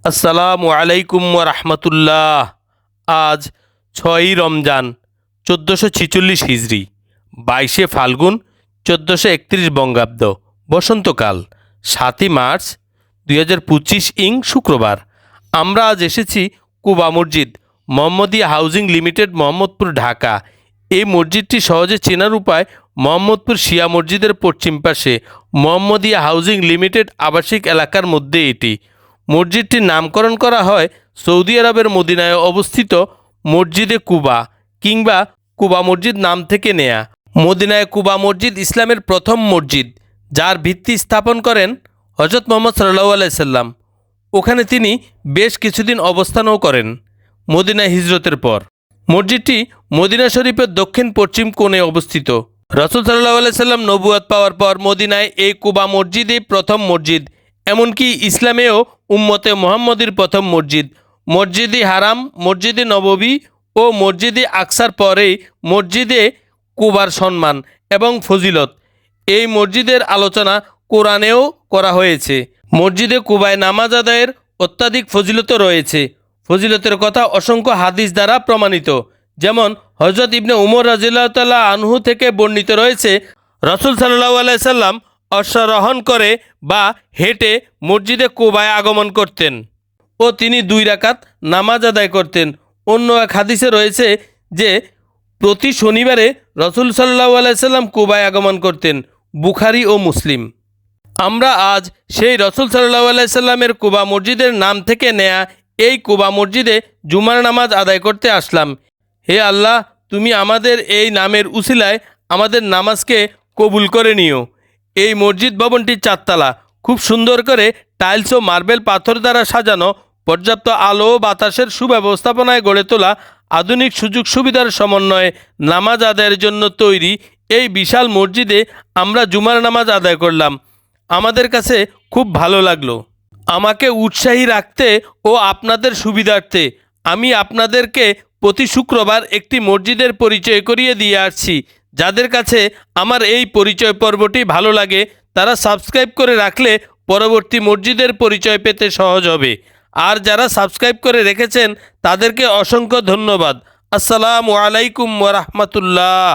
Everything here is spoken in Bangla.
আসসালামু আলাইকুম ওয়া রাহমাতুল্লাহ। আজ ৬ই রমজান ১৪৪৬ হিজরি, ২২শে ফাল্গুন ১৪৩১ বঙ্গাব্দ, বসন্তকাল, ৭ই মার্চ ২০২৫ ইং শুক্রবার। আমরা আজ এসেছি কুবা মসজিদ, মোহাম্মদিয়া হাউজিং লিমিটেড, মোহাম্মদপুর, ঢাকা। এই মসজিদটি সহজে চেনার উপায়, মোহাম্মদপুর শিয়া মসজিদের পশ্চিম পাশে মোহাম্মদিয়া হাউজিং লিমিটেড আবাসিক এলাকার মধ্যে এটি। মসজিদটির নামকরণ করা হয় সৌদি আরবের মদিনায় অবস্থিত মসজিদে কুবা কিংবা কুবা মসজিদ নাম থেকে নেয়া। মদিনায় কুবা মসজিদ ইসলামের প্রথম মসজিদ, যার ভিত্তি স্থাপন করেন হজরত মুহাম্মদ সাল্লাল্লাহু আলাইহি সাল্লাম। ওখানে তিনি বেশ কিছুদিন অবস্থানও করেন মদিনায় হিজরতের পর। মসজিদটি মদিনা শরীফের দক্ষিণ পশ্চিম কোণে অবস্থিত। রাসূল সাল্লাল্লাহু আলাইহি সাল্লাম নবুয়ত পাওয়ার পর মদিনায় এই কুবা মসজিদই প্রথম মসজিদ, এমনকি ইসলামেও উম্মতে মুহাম্মদীর প্রথম মসজিদ। মসজিদে হারাম, মসজিদে নববী ও মসজিদে আকসার পরেই মসজিদে কুবার সম্মান এবং ফজিলত। এই মসজিদের আলোচনা কোরআনেও করা হয়েছে। মসজিদে কুবায় নামাজ আদায়ের অত্যাধিক ফজিলত রয়েছে। ফজিলতের কথা অসংখ্য হাদিস দ্বারা প্রমাণিত। যেমন হযরত ইবনে উমর রাদিয়াল্লাহু তাআলা আনহু থেকে বর্ণিত রয়েছে, রাসূল সাল্লাল্লাহু আলাইহি সাল্লাম অশ্বারোহণ করে বা হেঁটে মসজিদে কুবায় আগমন করতেন ও তিনি 2 রাকাত নামাজ আদায় করতেন। অন্য এক হাদিসে রয়েছে যে প্রতি শনিবারে রাসূল সাল্লাল্লাহু আলাইহি সাল্লাম কুবায় আগমন করতেন। বুখারী ও মুসলিম। আমরা আজ সেই রাসূল সাল্লাল্লাহু আলাইহি সাল্লামের কুবা মসজিদের নাম থেকে নেয়া এই কুবা মসজিদে জুমার নামাজ আদায় করতে আসলাম। হে আল্লাহ, তুমি আমাদের এই নামের উসিলায় আমাদের নামাজকে কবুল করে নিও। এই মসজিদ ভবনটি 4 তলা, খুব সুন্দর করে টাইলস ও মার্বেল পাথর দ্বারা সাজানো, পর্যাপ্ত আলো ও বাতাসের সুব্যবস্থাপনায় গড়ে তোলা, আধুনিক সুযোগ সুবিধার সমন্বয়ে নামাজ আদায়ের জন্য তৈরি এই বিশাল মসজিদে আমরা জুমার নামাজ আদায় করলাম। আমাদের কাছে খুব ভালো লাগলো। আমাকে উৎসাহী রাখতে ও আপনাদের সুবিধার্থে আমি আপনাদেরকে প্রতি শুক্রবার একটি মসজিদের পরিচয় করিয়ে দিয়ে আসছি। যাদের কাছে আমার এই পরিচয় পর্বটি ভালো লাগে তারা সাবস্ক্রাইব করে রাখলে পরবর্তী মসজিদের পরিচয় পেতে সহজ হবে। আর যারা সাবস্ক্রাইব করে রেখেছেন তাদেরকে অসংখ্য ধন্যবাদ। আসসালামু আলাইকুম ওয়া রাহমাতুল্লাহ।